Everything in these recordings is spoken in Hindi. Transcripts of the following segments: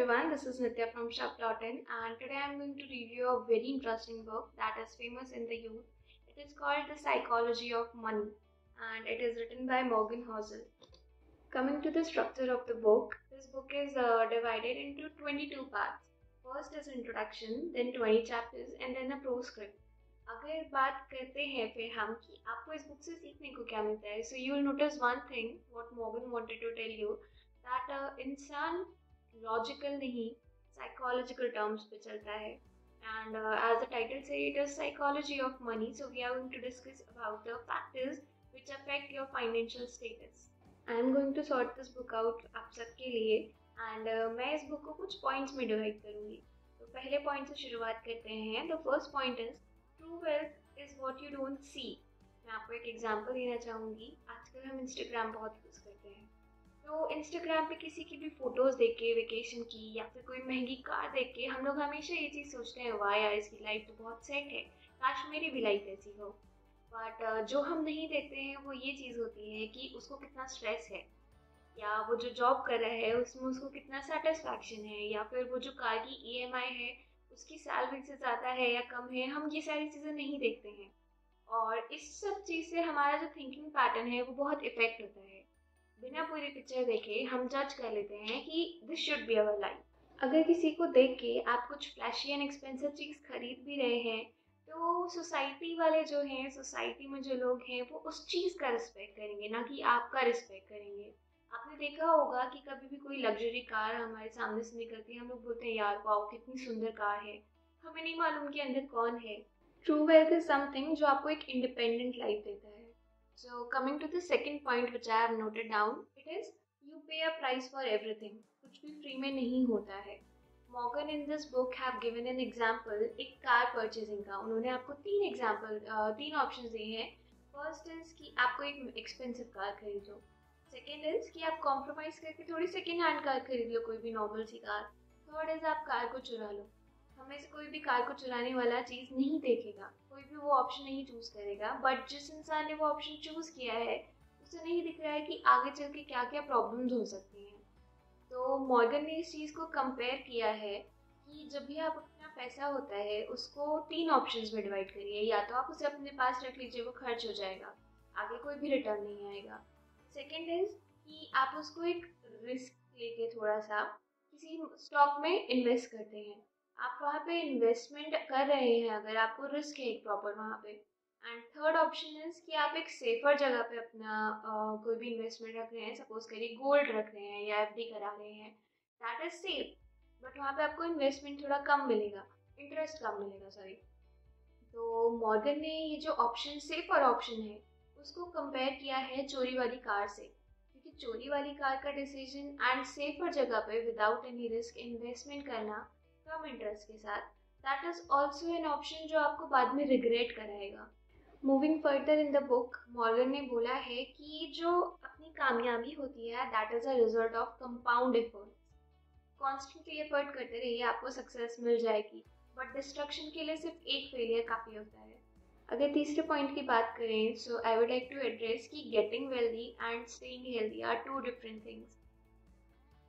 everyone, this is Nitya from Shop.in, and today I'm going to review a very interesting book that is famous in the youth. It is called The Psychology of Money and it is written by Morgan Housel. Coming to the structure of the book, this book is divided into 22 parts. First is introduction, then 20 chapters and then a proscript. अगर बात करते हैं फिर हम कि आपको इस बुक से सीखने को क्या मिलता है, so you will notice one thing what Morgan wanted to tell you that इंसान लॉजिकल नहीं साइकोलॉजिकल टर्म्स पे चलता है and as the title say it is psychology of money, so we are going to discuss about the factors which affect your financial status. I am going to sort this book out आप सबके लिए and मैं इस बुक को कुछ पॉइंट्स में डिवाइड करूँगी. तो पहले पॉइंट से शुरुआत करते हैं. The first point is true wealth is what you don't see. मैं आपको एक एग्जांपल देना चाहूँगी. आजकल हम इंस्टाग्राम बहुत यूज़ करते हैं, तो इंस्टाग्राम पे किसी की भी फोटोज़ देख के वेकेशन की या फिर कोई महंगी कार देख के हम लोग हमेशा ये चीज़ सोचते हैं वाह यार इसकी लाइफ तो बहुत सेट है, काश मेरी भी लाइफ ऐसी हो. बट जो हम नहीं देखते हैं वो ये चीज़ होती है कि उसको कितना स्ट्रेस है, या वो जो जॉब कर रहा है उसमें उसको कितना सेटिस्फैक्शन है, या फिर वो जो कार की EMI है उसकी सैलरी से ज़्यादा है या कम है. हम ये सारी चीज़ें नहीं देखते हैं और इस सब चीज़ से हमारा जो थिंकिंग पैटर्न है वो बहुत इफेक्ट होता है. बिना पूरी पिक्चर देखे हम जज कर लेते हैं कि this should be our life. अगर किसी को देख के आप कुछ फ्लैशी एंड एक्सपेंसिव चीज़ खरीद भी रहे हैं तो सोसाइटी वाले जो हैं, सोसाइटी में जो लोग हैं वो उस चीज़ का रिस्पेक्ट करेंगे, ना कि आपका रिस्पेक्ट करेंगे. आपने देखा होगा कि कभी भी कोई लग्जरी कार हमारे सामने से निकलती है, हम लोग बोलते हैं यार वाओ कितनी सुंदर कार है, हमें नहीं मालूम कि अंदर कौन है. ट्रू वेल्थ इज समथिंग जो आपको एक इंडिपेंडेंट लाइफ देता है. So coming to the second point which I have noted down, it is you pay a price for everything. कुछ भी फ्री में नहीं होता है. Morgan in this book have given an example एक कार परचेजिंग का. उन्होंने आपको तीन ऑप्शन दिए हैं. फर्स्ट इज कि आपको एक एक्सपेंसिव कार खरीदो. सेकेंड इज कि आप कॉम्प्रोमाइज करके थोड़ी सेकेंड हैंड कार खरीद लो, कोई भी नॉर्मल सी कार. थर्ड इज आप कार को चुरा लो. हमें से कोई भी कार को चुराने वाला चीज़ नहीं देखेगा, कोई भी वो ऑप्शन नहीं चूज करेगा. बट जिस इंसान ने वो ऑप्शन चूज किया है उसे नहीं दिख रहा है कि आगे चल के क्या क्या प्रॉब्लम्स हो सकती हैं. तो मॉर्गन ने इस चीज़ को कंपेयर किया है कि जब भी आप अपना पैसा होता है उसको तीन ऑप्शंस में डिवाइड करिए. या तो आप उसे अपने पास रख लीजिए, वो खर्च हो जाएगा, आगे कोई भी रिटर्न नहीं आएगा. सेकेंड इज कि आप उसको एक रिस्क लेके थोड़ा सा किसी स्टॉक में इन्वेस्ट करते हैं. आप वहाँ पे इन्वेस्टमेंट कर रहे हैं अगर आपको रिस्क है एक प्रॉपर वहाँ पे. एंड थर्ड ऑप्शन इज कि आप एक सेफर जगह पे अपना कोई भी इन्वेस्टमेंट रख रहे हैं. सपोज करिए गोल्ड रख रहे हैं या FD करा रहे हैं. दैट इज सेफ, बट वहाँ पे आपको इन्वेस्टमेंट थोड़ा कम मिलेगा, इंटरेस्ट कम मिलेगा, सॉरी. तो मॉर्गन ने ये जो ऑप्शन सेफर ऑप्शन है उसको कंपेयर किया है चोरी वाली कार से, क्योंकि चोरी वाली कार का डिसीजन एंड सेफर जगह पे विदाउट एनी रिस्क इन्वेस्टमेंट करना कम इंटरेस्ट के साथ, that is also an option जो आपको बाद में रिग्रेट कराएगा. Moving further in the book, Morgan ने बोला है कि जो अपनी कामयाबी होती है that is a result of compound efforts. Constantly effort करते रहिए, आपको सक्सेस मिल जाएगी, बट डिस्ट्रक्शन के लिए सिर्फ एक फेलियर काफ़ी होता है. अगर तीसरे पॉइंट की बात करें, so I would like to address कि getting wealthy and staying healthy are two different things.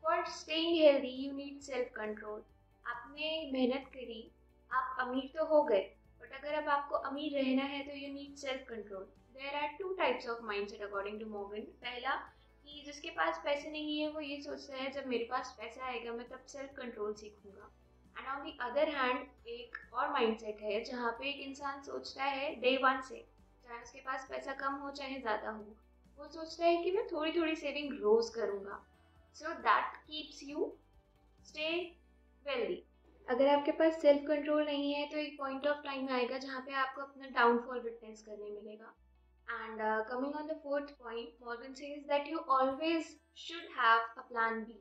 For staying healthy you need self control. आपने मेहनत करी, आप अमीर तो हो गए, बट अगर अब आपको अमीर रहना है तो you need self control. There are two types of mindset according to Morgan. पहला कि जिसके पास पैसे नहीं है वो ये सोचता है जब मेरे पास पैसा आएगा मैं तब सेल्फ कंट्रोल सीखूंगा. And on the other hand एक और माइंडसेट है जहाँ पे एक इंसान सोचता है डे वन से, चाहे उसके पास पैसा कम हो चाहे ज़्यादा हो, वो सोचता है कि मैं थोड़ी थोड़ी सेविंग रोज करूँगा. So that keeps you stay wealthy. अगर आपके पास सेल्फ कंट्रोल नहीं है तो एक पॉइंट ऑफ टाइम आएगा जहाँ पे आपको अपना डाउनफॉल विटनेस करने मिलेगा. And coming on the fourth point, Morgan says that you always should have a plan B.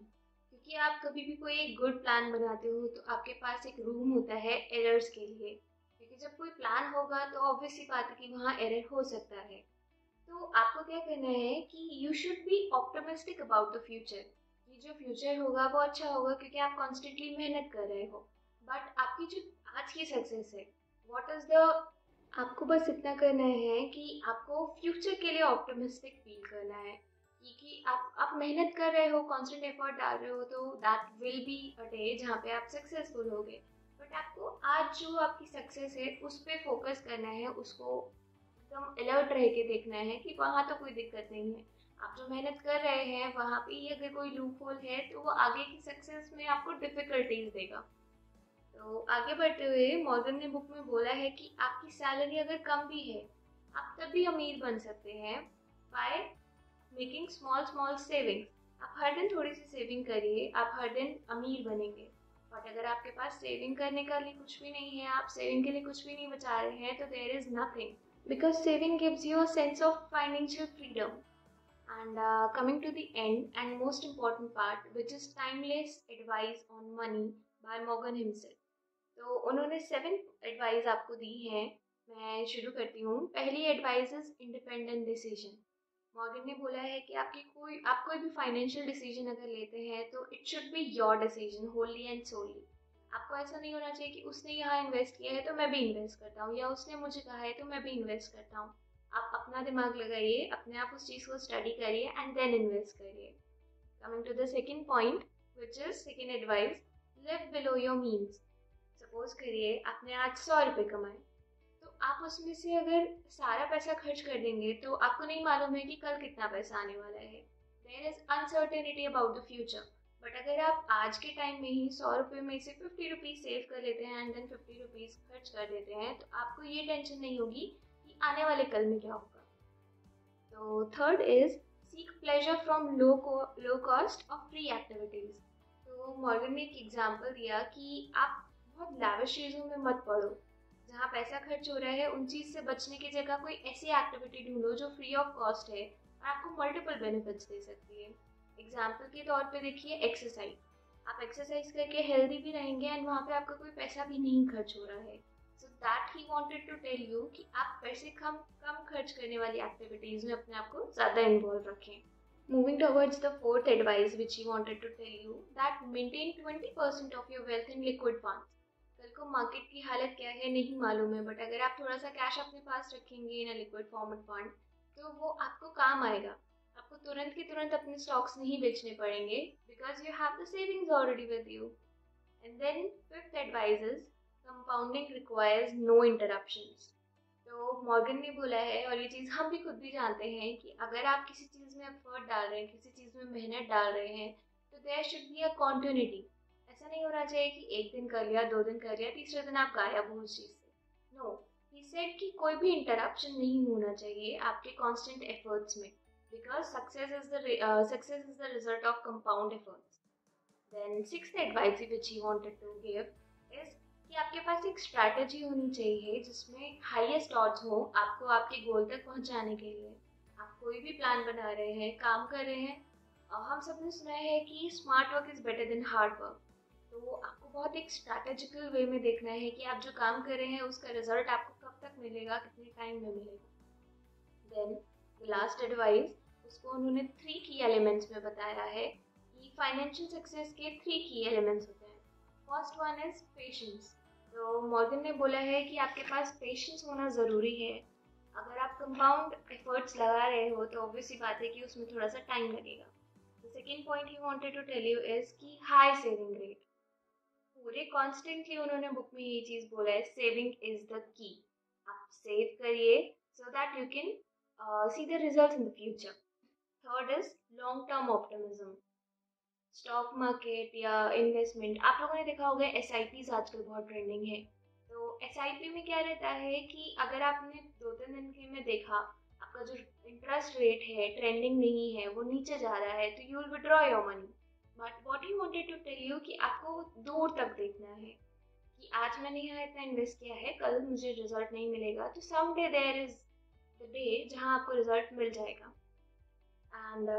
क्योंकि आप कभी भी कोई एक गुड प्लान बनाते हो तो आपके पास एक रूम होता है एरर्स के लिए, क्योंकि जब कोई प्लान होगा तो ऑब्वियस सी बात है कि वहाँ एरर हो सकता है. तो आपको क्या करना है कि you should be optimistic about the future. कि जो फ्यूचर होगा वो अच्छा होगा क्योंकि आप कॉन्स्टेंटली मेहनत कर रहे हो. बट आपकी जो आज की सक्सेस है, व्हाट इज द, आपको बस इतना करना है कि आपको फ्यूचर के लिए ऑप्टिमिस्टिक फील करना है कि आप मेहनत कर रहे हो, कांस्टेंट एफर्ट डाल रहे हो, तो that will be a day जहाँ पे आप सक्सेसफुल होगे। बट आपको आज जो आपकी सक्सेस है उस पर फोकस करना है, उसको एकदम अलर्ट रह के देखना है कि वहाँ तो कोई दिक्कत नहीं है। आप जो मेहनत कर रहे हैं वहाँ पे ही अगर कोई लूप होल है तो वो आगे की सक्सेस में आपको डिफिकल्टीज देगा। तो आगे बढ़ते हुए मॉर्गन ने बुक में बोला है कि आपकी सैलरी अगर कम भी है, आप तब भी अमीर बन सकते हैं by making small small savings. आप हर दिन थोड़ी सी सेविंग करिए, आप हर दिन अमीर बनेंगे। बट अगर आपके पास सेविंग करने का लिए कुछ भी नहीं है, आप सेविंग के लिए कुछ भी नहीं बचा रहे हैं, तो there is nothing, because saving gives you a sense of financial freedom. And coming to the end and most important part, which is timeless advice on money by Morgan himself. तो उन्होंने 7 एडवाइस आपको दी हैं। मैं शुरू करती हूँ। पहली advice is independent decision. Morgan ने बोला है कि आप कोई भी फाइनेंशियल डिसीजन अगर लेते हैं तो it should be your decision wholly and solely. आपको ऐसा नहीं होना चाहिए कि उसने यहाँ इन्वेस्ट किया है तो मैं भी इन्वेस्ट करता हूँ, या उसने मुझे कहा है तो मैं भी इन्वेस्ट करता हूँ। आप अपना दिमाग लगाइए, अपने आप उस चीज़ को स्टडी करिए एंड देन इन्वेस्ट करिए। Coming to the second point, which is second advice, live below your means. Suppose करिए आपने आज 100 रुपये कमाए, तो आप उसमें से अगर सारा पैसा खर्च कर देंगे तो आपको नहीं मालूम है कि कल कितना पैसा आने वाला है। There is uncertainty about the future. But अगर आप आज के टाइम में ही 100 रुपये में से 50 रुपीज सेव कर लेते हैं एंड देन 50 रुपीज खर्च कर देते हैं, तो आपको ये टेंशन नहीं होगी कि आने वाले कल में क्या होगा। तो third is seek pleasure from low cost और फ्री एक्टिविटीज। तो मॉर्गन ने एक एग्जाम्पल दिया कि आप बहुत लैविश चीज़ों में मत पड़ो। जहाँ पैसा खर्च हो रहा है उन चीज़ से बचने की जगह कोई ऐसी एक्टिविटी ढूंढो जो फ्री ऑफ कॉस्ट है और आपको मल्टीपल बेनिफिट्स दे सकती है। एग्जाम्पल के तौर पे देखिए एक्सरसाइज। आप एक्सरसाइज करके हेल्दी भी रहेंगे एंड वहाँ पे आपका कोई पैसा भी नहीं खर्च हो रहा है। So that he wanted to tell you कि आप पैसे कम कम खर्च करने वाली एक्टिविटीज़ में अपने आप को ज़्यादा इन्वॉल्व रखें। Moving towards the fourth advice which he wanted to tell you, that maintain 20% of your wealth in liquid funds. कल को मार्केट की हालत क्या है नहीं मालूम है, बट अगर आप थोड़ा सा कैश अपने पास रखेंगे इन अ लिक्विड फॉर्मेट फंड तो वो आपको काम आएगा। आपको तुरंत के तुरंत अपने स्टॉक्स नहीं बेचने पड़ेंगे because you have the savings already with you. And then fifth advice is compounding requires no interruptions. तो मॉर्गन ने बोला है, और ये चीज़ हम भी खुद भी जानते हैं, कि अगर आप किसी चीज़ में एफर्ट डाल रहे हैं, किसी चीज़ में मेहनत डाल रहे हैं, तो there should be a continuity. ऐसा नहीं होना चाहिए कि एक दिन कर लिया, 2 दिन कर लिया, तीसरे दिन आप गायब हो उस चीज़ से। नो, ही सेड कि कोई भी इंटरप्शन नहीं होना चाहिए आपके कॉन्स्टेंट एफर्ट्स में, because success is the result of compound efforts. Then sixth advice which he wanted to give is कि आपके पास एक स्ट्रैटेजी होनी चाहिए जिसमें हाईएस्ट ऑड्स हो आपको आपके गोल तक पहुंचाने के लिए। आप कोई भी प्लान बना रहे हैं, काम कर रहे हैं, हम सब ने सुना है कि smart work is better than hard work. तो आपको बहुत एक स्ट्रैटेजिकल वे में देखना है कि आप जो काम कर रहे हैं उसका रिजल्ट आपको कब तक मिलेगा, कितने टाइम में मिलेगा। देन द लास्ट एडवाइस, उसको उन्होंने 3 की एलिमेंट्स में बताया है कि फाइनेंशियल सक्सेस के 3 की एलिमेंट्स होते हैं। First one is patience. तो मॉर्गन ने बोला है कि आपके पास पेशेंस होना ज़रूरी है। अगर आप कंपाउंड एफर्ट्स लगा रहे हो तो ऑब्वियसली बात है कि उसमें थोड़ा सा टाइम लगेगा। The second point he wanted to tell you is कि हाई सेविंग रेट। पूरे कॉन्स्टेंटली उन्होंने बुक में ये चीज़ बोला है, सेविंग इज द की। आप सेव करिए so that you can see the results in the future. Third is long term optimism. Stock market या इन्वेस्टमेंट, आप लोगों ने देखा होगा SIPs आजकल बहुत ट्रेंडिंग है। तो SIP में क्या रहता है कि अगर आपने 2-3 दिन के में देखा आपका जो इंटरेस्ट रेट है ट्रेंडिंग नहीं है, वो नीचे जा रहा है, तो you will withdraw your money. But what he wanted to tell you कि आपको दूर तक देखना है कि आज मैंने यहाँ इतना इन्वेस्ट किया है, कल मुझे रिजल्ट नहीं मिलेगा, तो some day there is the day जहाँ आपको रिजल्ट मिल जाएगा। एंड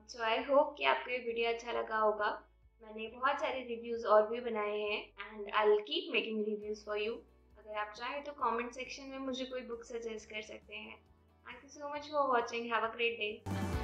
सो आई होप कि आपको ये वीडियो अच्छा लगा होगा। मैंने बहुत सारे रिव्यूज़ और भी बनाए हैं and I will keep making reviews for you. अगर आप चाहें तो कमेंट सेक्शन में मुझे कोई बुक सजेस्ट कर सकते हैं। Thank you so much for watching. Have a great day.